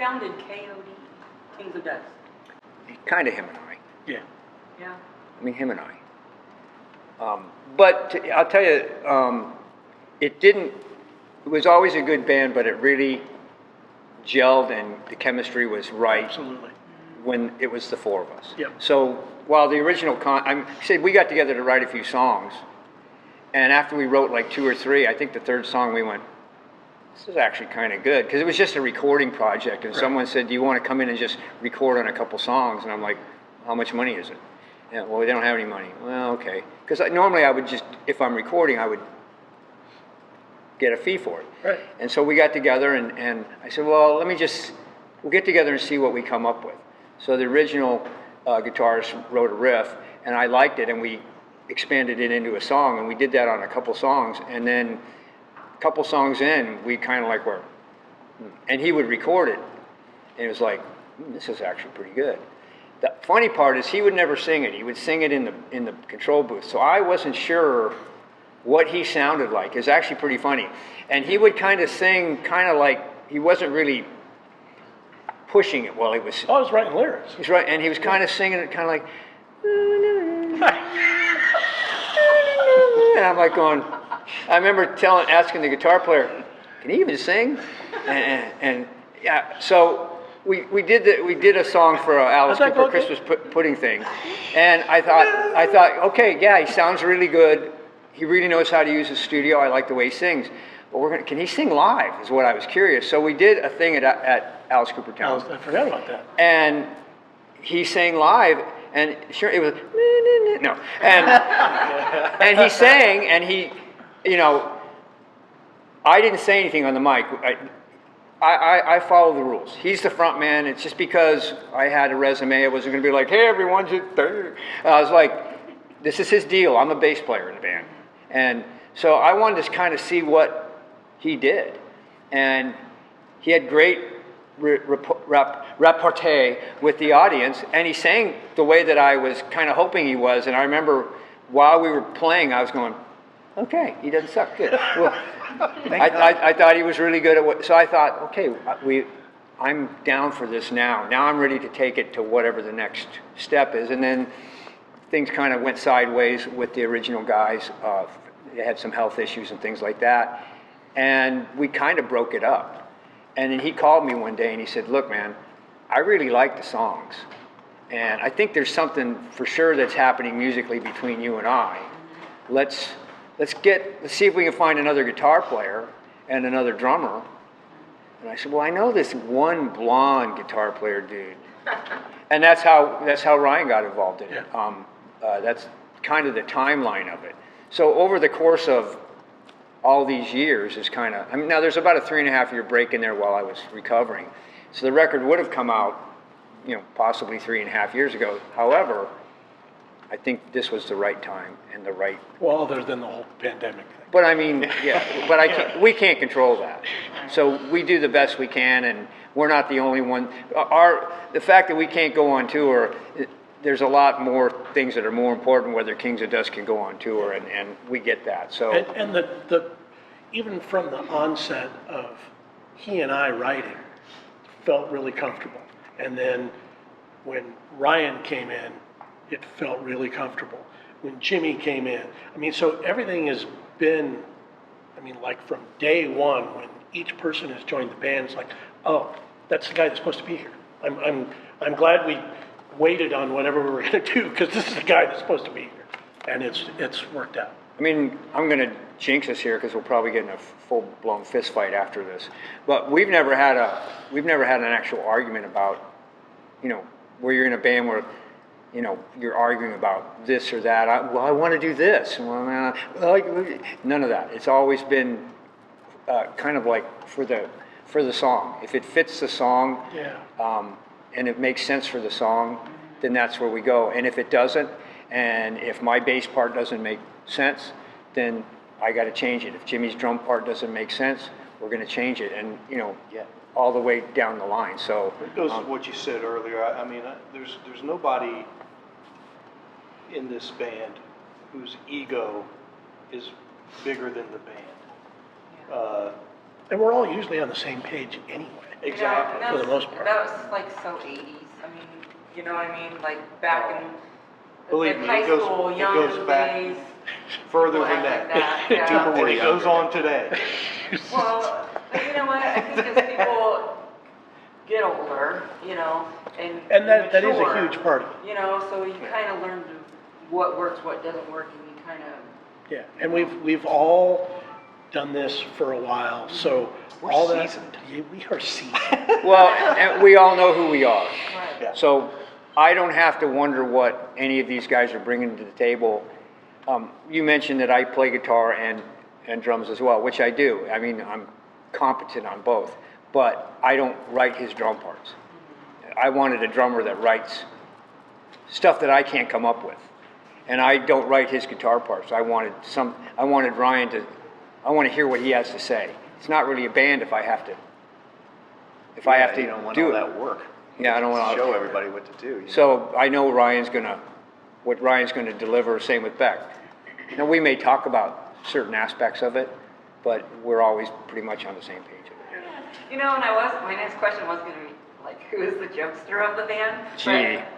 sounded KOD, Kings of Dust? Kind of him and I. Yeah. Yeah. I mean, him and I. But I'll tell you, it didn't, it was always a good band, but it really gelled and the chemistry was right. Absolutely. When it was the four of us. Yep. So while the original, I said we got together to write a few songs, and after we wrote like 2 or 3, I think the third song we went, this is actually kind of good, because it was just a recording project, and someone said, do you want to come in and just record on a couple songs? And I'm like, how much money is it? Yeah, well, they don't have any money. Well, okay. Because normally I would just, if I'm recording, I would get a fee for it. Right. And so we got together, and I said, well, we'll get together and see what we come up with. So the original guitarist wrote a riff, and I liked it, and we expanded it into a song, and we did that on a couple songs, and then a couple songs in, we kind of like were, and he would record it, and it was like, this is actually pretty good. The funny part is he would never sing it. He would sing it in the control booth, so I wasn't sure what he sounded like. It was actually pretty funny, and he would kind of sing, kind of like he wasn't really pushing it while he was. I was writing lyrics. He's right, and he was kind of singing it, kind of like. And I'm like going. I remember asking the guitar player, "Can he even sing?" And yeah, so we did a song for Alice Cooper Christmas pudding thing, and I thought, okay, yeah, he sounds really good. He really knows how to use his studio. I like the way he sings. But can he sing live? Is what I was curious. So we did a thing at Alice Cooper Town. I forgot about that. And he sang live, and sure, it was no, and he sang, and he, I didn't say anything on the mic. I follow the rules. He's the front man. It's just because I had a resume, I wasn't going to be like, hey, everyone, I was like, this is his deal. I'm a bass player in the band, and so I wanted to kind of see what he did, and he had great repartee with the audience, and he sang the way that I was kind of hoping he was. And I remember while we were playing, I was going, okay, he doesn't suck. Good. Well, I thought he was really good at what, so I thought, okay, I'm down for this now. Now I'm ready to take it to whatever the next step is. And then things kind of went sideways with the original guys. They had some health issues and things like that. And we kind of broke it up. And then he called me one day and he said, look, man, I really like the songs. And I think there's something for sure that's happening musically between you and I. Let's see if we can find another guitar player and another drummer. And I said, well, I know this one blonde guitar player dude. And that's how Ryan got involved in it. That's kind of the timeline of it. So over the course of all these years is kind of, now there's about a 3.5-year break in there while I was recovering. So the record would have come out, possibly 3.5 years ago. However, I think this was the right time and the right. Well, other than the whole pandemic thing. But I mean, yeah, but we can't control that. So we do the best we can, and we're not the only one. The fact that we can't go on tour, there's a lot more things that are more important whether Kings of Dust can go on tour, and we get that. So and the even from the onset of he and I writing, felt really comfortable. And then when Ryan came in, it felt really comfortable. When Jimmy came in, so everything has been, like from day one, when each person has joined the band, it's like, oh, that's the guy that's supposed to be here. I'm glad we waited on whatever we were going to do, because this is the guy that's supposed to be here, and it's worked out. I'm going to jinx us here because we'll probably get in a full-blown fist fight after this. But we've never had an actual argument about, where you're in a band where, you're arguing about this or that. I want to do this. Well, none of that. It's always been kind of like for the song. If it fits the song, and it makes sense for the song, then that's where we go. And if it doesn't, and if my bass part doesn't make sense, then I got to change it. If Jimmy's drum part doesn't make sense, we're going to change it. And all the way down the line. So it goes to what you said earlier. There's nobody in this band whose ego is bigger than the band. And we're all usually on the same page anyway. Exactly. and For the that's- most part. That was like so 80s. I mean, you know what I mean? Like back in, it's Believe like me, high it goes- school, it young goes back days. Further people than act that. like that. Yeah. And it goes on today. Well, but you know what? I think as people get older, And that is mature, a huge part of it. So you kind of learn what works, what doesn't work, and you kind of. Yeah, and we've all done this for a while, so We're all that. seasoned. Yeah, we are seasoned. Well, and we all know who we are. Right. Yeah. So I don't have to wonder what any of these guys are bringing to the table. You mentioned that I play guitar and drums as well, which I do. I mean, I'm competent on both, but I don't write his drum parts. I wanted a drummer that writes stuff that I can't come up with. And I don't write his guitar parts. I wanted Ryan to, I want to hear what he has to say. It's not really a band if I have to You don't want do all it. that work. Yeah, I don't want Show everybody what to do. you know? So I know what Ryan's gonna deliver, same with Beck. Now, we may talk about certain aspects of it, but we're always pretty much on the same page. And my next question was going to be, like, who is the jokester of the band? Gee. But, I don't know.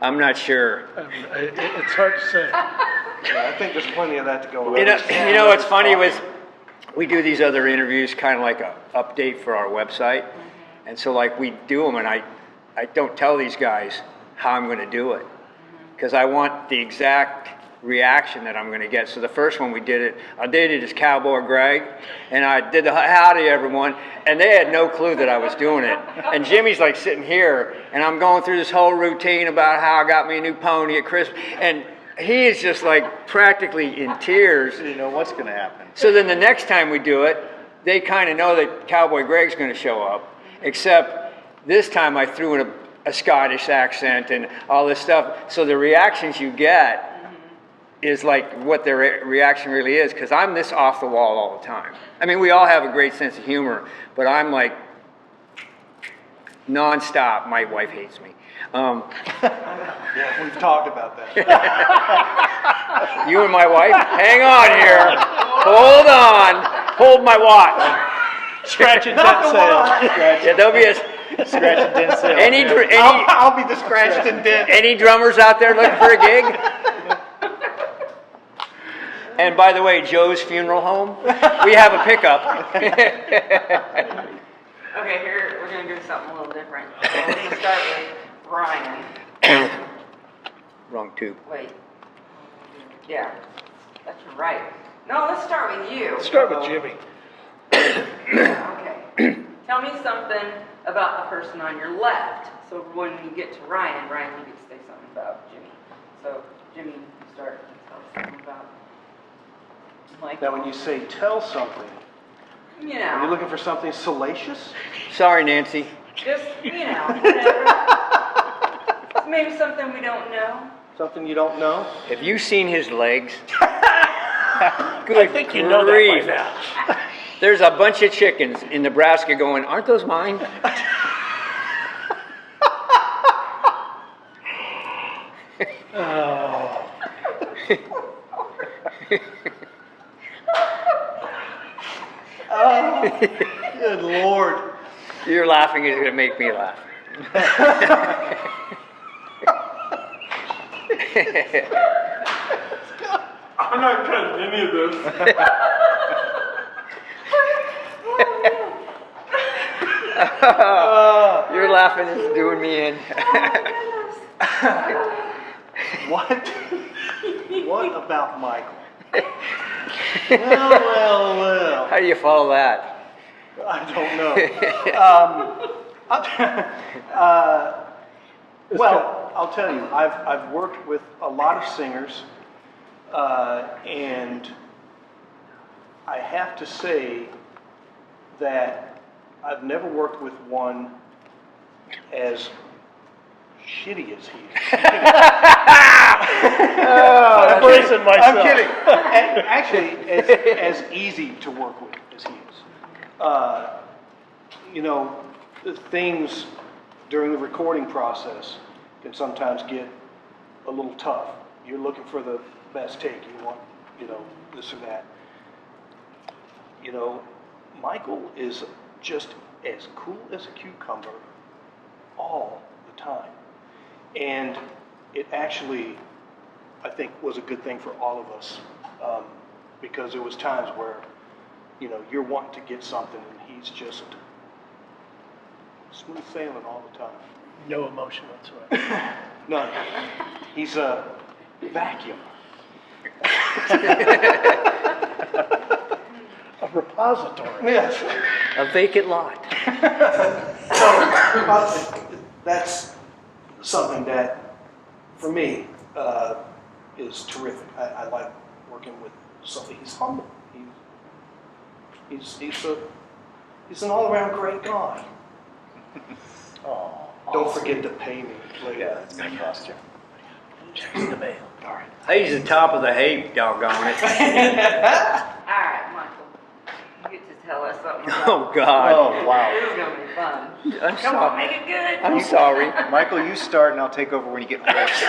I'm not sure. It's hard to say. Yeah, I think there's plenty of that to go You around. know what's funny was, we do these other interviews, kind of like a update for our website. And so like we do them, and I don't tell these guys how I'm gonna do it. Because I want the exact reaction that I'm gonna get. So the first one we did it, I did it as Cowboy Greg, and I did the howdy everyone, and they had no clue that I was doing it. And Jimmy's like sitting here, and I'm going through this whole routine about how I got me a new pony at Christmas, and he is just like practically in tears. You know what's going to happen. So then the next time we do it, they kind of know that Cowboy Greg's going to show up, except this time I threw in a Scottish accent and all this stuff. So the reactions you get is like what their reaction really is, because I'm this off the wall all the time. I mean, we all have a great sense of humor, but I'm like nonstop. My wife hates me. Yeah, we've talked about that. You and my wife, hang on here. Hold on. Hold my watch. Scratch and dent sale. Yeah, there'll be a, Scratch and dent sale. any, yeah. any, I'll be the scratched and dent. any drummers out there looking for a gig? And by the way, Joe's Funeral Home, we have a pickup. Okay, here, we're going to do something a little different. So we're going to start with Ryan. Wrong tube. Wait. Yeah, that's right. No, let's start with you. Let's start with Jimmy. Okay. Tell me something about the person on your left. So when you get to Ryan, you get to say something about Jimmy. So, Jimmy, you start and tell us something about Michael. Now, when you say tell something, are you looking for something salacious? Sorry, Nancy. Just, whatever. Maybe something we don't know. Something you don't know? Have you seen his legs? Good I think you know that grief. by now. There's a bunch of chickens in Nebraska going, aren't those mine? Oh. Good Lord. Your laughing is going to make me laugh. I'm not cutting any of this. Your laughing is doing me in. What? What about Michael? Well. How do you follow that? I don't know. Well, I'll tell you, I've worked with a lot of singers, and I have to say that I've never worked with one as shitty as he is. I'm bracing myself. I'm kidding. Actually, as easy to work with as he is. The things during the recording process can sometimes get a little tough. You're looking for the best take. You want, this or that. Michael is just as cool as a cucumber all the time. And it actually, I think, was a good thing for all of us, because there was times where, you know, you're wanting to get something and he's just smooth sailing all the time. No emotion whatsoever. None. He's a vacuum. A repository. Yes. A vacant lot. So, that's something that, for me, is terrific. I like working with somebody. He's humble. He's an all-around great guy. Oh, Don't forget to pay me later. Yeah, it's gonna cost you. checks in the mail. All right. He's the top of the heap, doggone it. All right, Michael, you get to tell us something about. Oh, God. Oh, wow. This is gonna be fun. I'm Come on, sorry. make it good. I'm sorry. Michael, you start and I'll take over when you get hoarse.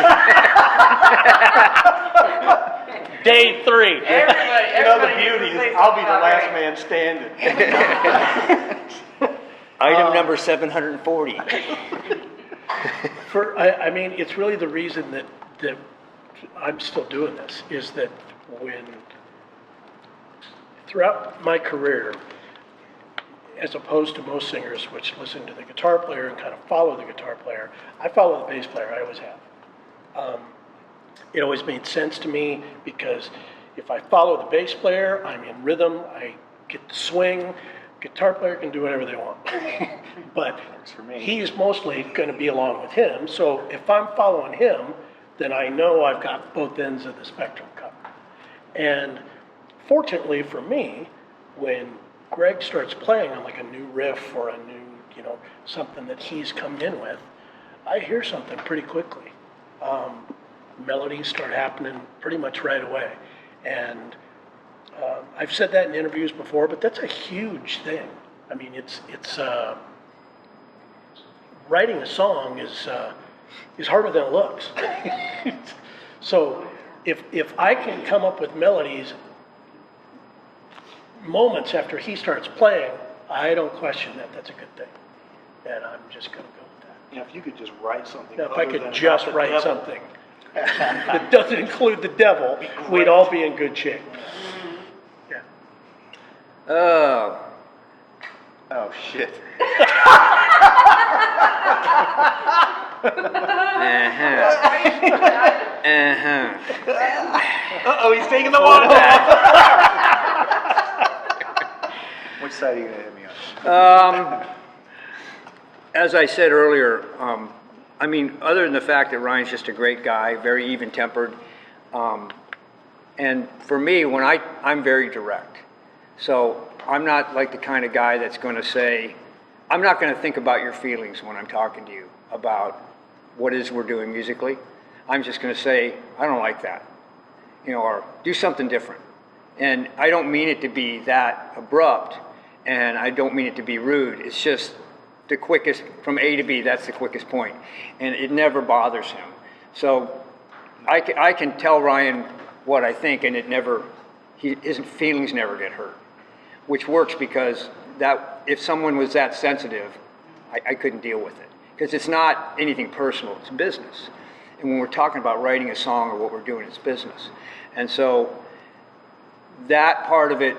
Day 3. Everybody, You know, the everybody beauty needs to say is I'll be the something last about man standing. Item number 740. I mean, it's really the reason that I'm still doing this, is that when, throughout my career, as opposed to most singers which listen to the guitar player and kind of follow the guitar player, I follow the bass player, I always have. It always made sense to me, because if I follow the bass player, I'm in rhythm, I get the swing. Guitar player can do whatever they want. But for me. he's mostly going to be along with him, so if I'm following him, then I know I've got both ends of the spectrum covered. And fortunately for me, when Greg starts playing on like a new riff or a new, you know, something that he's come in with, I hear something pretty quickly. Melodies start happening pretty much right away. And I've said that in interviews before, but that's a huge thing. I mean, it's writing a song is harder than it looks. So if I can come up with melodies moments after he starts playing, I don't question that. That's a good thing. And I'm just going to go with that. You know, if you could just write something. Now, if I other could than just about the write devil. something that doesn't include the devil, we'd all be in good shape. Yeah. Oh, Oh, shit. Uh-oh, he's taking the water. Which side are you gonna hit me on? As I said earlier, I mean, other than the fact that Ryan's just a great guy, very even-tempered, and for me, I'm very direct. So I'm not like the kind of guy that's going to say, I'm not going to think about your feelings when I'm talking to you about what it is we're doing musically. I'm just going to say, I don't like that, you know, or do something different. And I don't mean it to be that abrupt, and I don't mean it to be rude. It's just the quickest, from A to B, that's the quickest point. And it never bothers him. So I can tell Ryan what I think, and his feelings never get hurt, which works, because that if someone was that sensitive, I couldn't deal with it. Because it's not anything personal, it's business. And when we're talking about writing a song or what we're doing, it's business. And so that part of it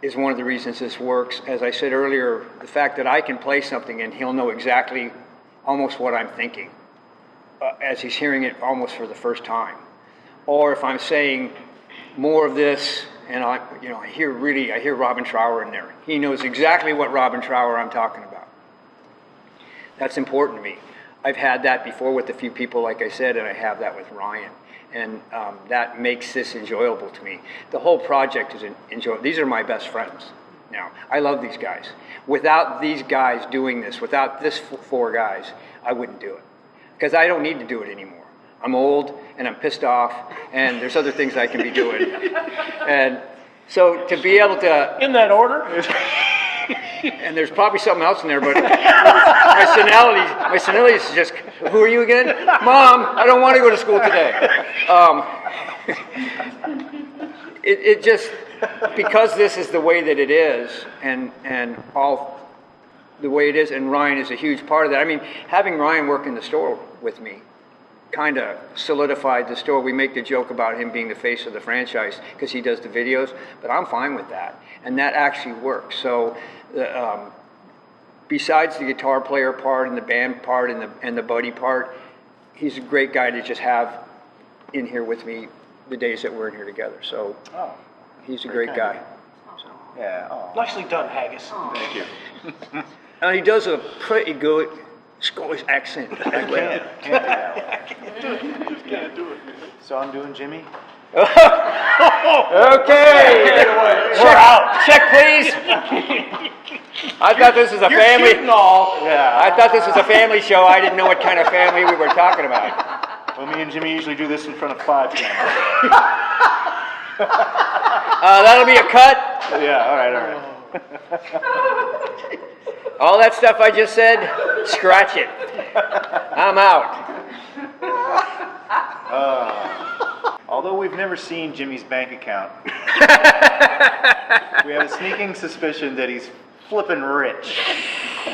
is one of the reasons this works. As I said earlier, the fact that I can play something and he'll know exactly almost what I'm thinking as he's hearing it almost for the first time. Or if I'm saying more of this, and I hear Robin Trower in there. He knows exactly what Robin Trower I'm talking about. That's important to me. I've had that before with a few people, like I said, and I have that with Ryan. And that makes this enjoyable to me. The whole project is enjoyable. These are my best friends now. I love these guys. Without these guys doing this, without this four guys, I wouldn't do it. Because I don't need to do it anymore. I'm old, and I'm pissed off, and there's other things I can be doing. And so to be able to... In that order? And there's probably something else in there, but my senility is just, who are you again? Mom, I don't want to go to school today. It just, because this is the way that it is, and all the way it is, and Ryan is a huge part of that. I mean, having Ryan work in the store with me kind of solidified the store. We make the joke about him being the face of the franchise because he does the videos, but I'm fine with that, and that actually works. So, besides the guitar player part and the band part and the buddy part, he's a great guy to just have in here with me the days that we're in here together. So, Oh, he's a Very great kind. guy. So. yeah, oh, Nicely done, Haggis. thank you. And he does a pretty good Scottish accent as well. Can't do that. Can't do it. So I'm doing Jimmy? Okay. We're out. Check, please. I thought this was a family. Yeah. I thought this was a family show. I didn't know what kind of family we were talking about. Well, me and Jimmy usually do this in front of 5 cameras. That'll be a cut. Yeah, all right. All that stuff I just said, scratch it. I'm out. Although we've never seen Jimmy's bank account, we have a sneaking suspicion that he's flipping rich.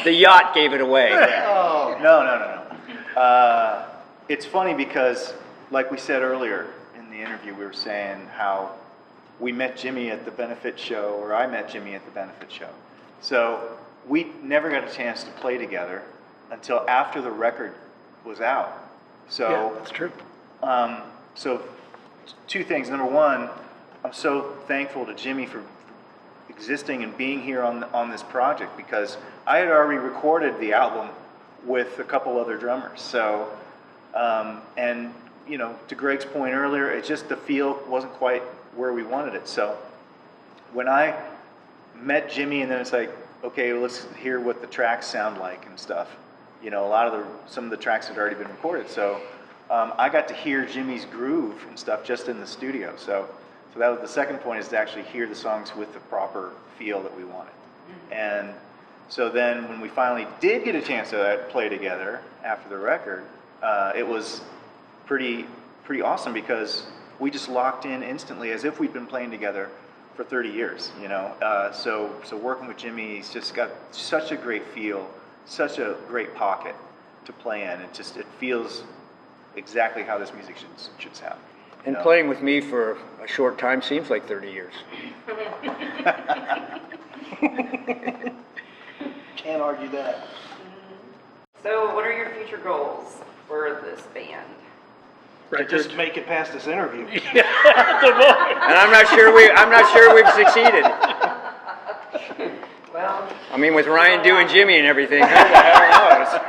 The yacht gave it away. No. It's funny because, like we said earlier in the interview, we were saying how we met Jimmy at the benefit show, or I met Jimmy at the benefit show. So we never got a chance to play together until after the record was out. Yeah, So, that's true. so 2 things. Number one, I'm so thankful to Jimmy for existing and being here on this project, because I had already recorded the album with a couple other drummers. So, and you know, to Greg's point earlier, it's just the feel wasn't quite where we wanted it. So when I met Jimmy, and then it's like, okay, let's hear what the tracks sound like and stuff. You know, some of the tracks had already been recorded. So I got to hear Jimmy's groove and stuff just in the studio. So that was the second point, is to actually hear the songs with the proper feel that we wanted. And so then when we finally did get a chance to play together after the record, it was pretty awesome, because we just locked in instantly as if we'd been playing together for 30 years, you know. So working with Jimmy, he's just got such a great feel, such a great pocket to play in. It feels exactly how this music should sound. you And know. playing with me for a short time seems like 30 years. Can't argue that. So what are your future goals for this band? To just make it past this interview. And I'm not sure we've succeeded. Well, I mean, with Ryan doing Jimmy and everything, who the hell knows?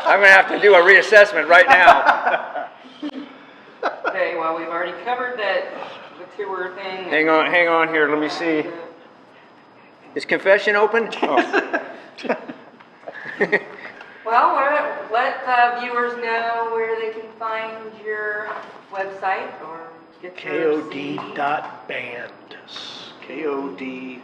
I'm going to have to do a reassessment right now. okay, well, we've already covered that, the tour thing. Hang on here. Let me see. Is confession open? Oh. Well, let viewers know where they can find your website or get your CD. KOD.band. KOD.band.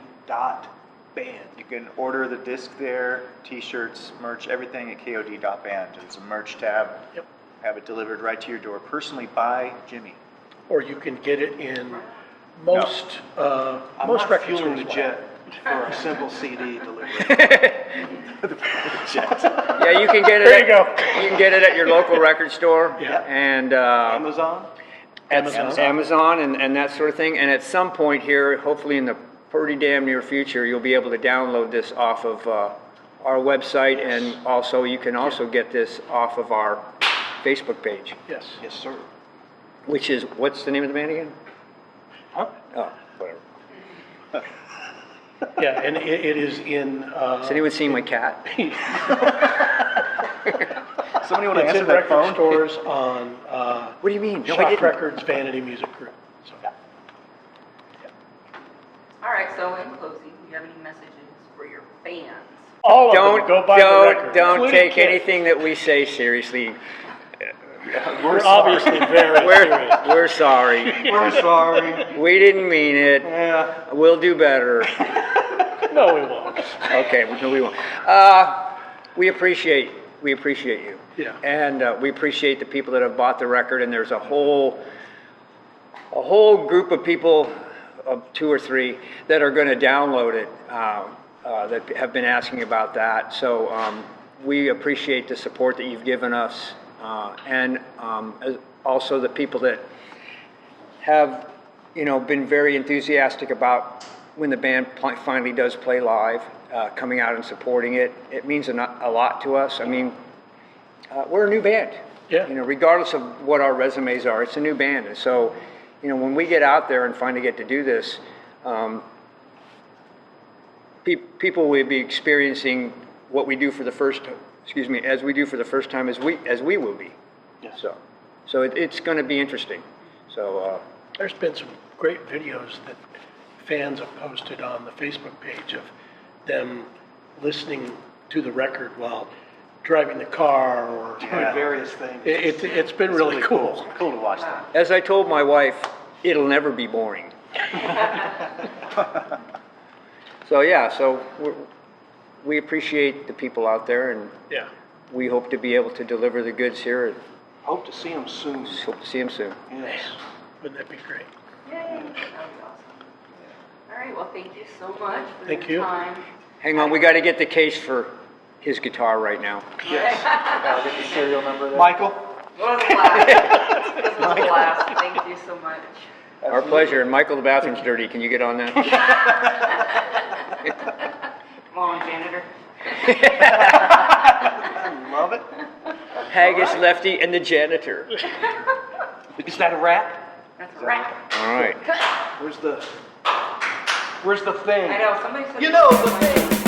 You can order the disc there, t-shirts, merch, everything at KOD.band. There's a merch tab. Yep. Have it delivered right to your door, personally by Jimmy. Or you can get it in most I'm most not record fueling the stores. jet for a simple CD delivery. Yeah, you can get it. There you go. You can get it at your local record store. Yeah. And Amazon? at Amazon. Amazon and that sort of thing. And at some point here, hopefully in the pretty damn near future, you'll be able to download this off of our website, and also you can also get this off of our Facebook page, Yes. Yes, sir. which is, what's the name of the band again? Huh? Oh, whatever. Yeah, and it is in. Has anyone seen my cat? Somebody want to It's answer in that record phone? stores on What do you mean? No, I Shock didn't. Records, Vanity Music Group. So, All right, so in closing, do you have any messages for your fans? all of them go buy the record. Don't including take Kit. anything that we say seriously. We're obviously very serious. We're sorry. We're sorry. We didn't mean it. Yeah. We'll do better. No, we won't. Okay, no, we won't. We appreciate you. Yeah. And we appreciate the people that have bought the record, and there's a whole group of people, 2 or 3, that are going to download it that have been asking about that. So we appreciate the support that you've given us, and also the people that have, been very enthusiastic about when the band finally does play live, coming out and supporting it. It means a lot to us. I mean, we're a new band. Yeah. Regardless of what our resumes are, it's a new band. And so, when we get out there and finally get to do this, people will be experiencing what we do for the first, as we do for the first time as we will be. Yeah. So it's going to be interesting. So, There's been some great videos that fans have posted on the Facebook page of them listening to the record while driving the car or Doing various things. it's been really cool. Cool to watch that. as I told my wife, it'll never be boring. So we appreciate the people out there, and Yeah. we hope to be able to deliver the goods here, and Hope to see them soon. hope to see them soon. Yes. Wouldn't that be great? Yay, that was awesome. All right, well, thank you so much for Thank your you. time. Hang on, we got to get the case for his guitar right now. I'll get the serial number there. Michael? What was the last? This was the last. Thank you so much. Our pleasure. And Michael, the bathroom's dirty. Can you get on that? Come on, janitor. Love it. Haggis, Lefty, and the janitor. Is that a wrap? That's a wrap. All right. Where's the thing? I know, somebody said. You know, the thing.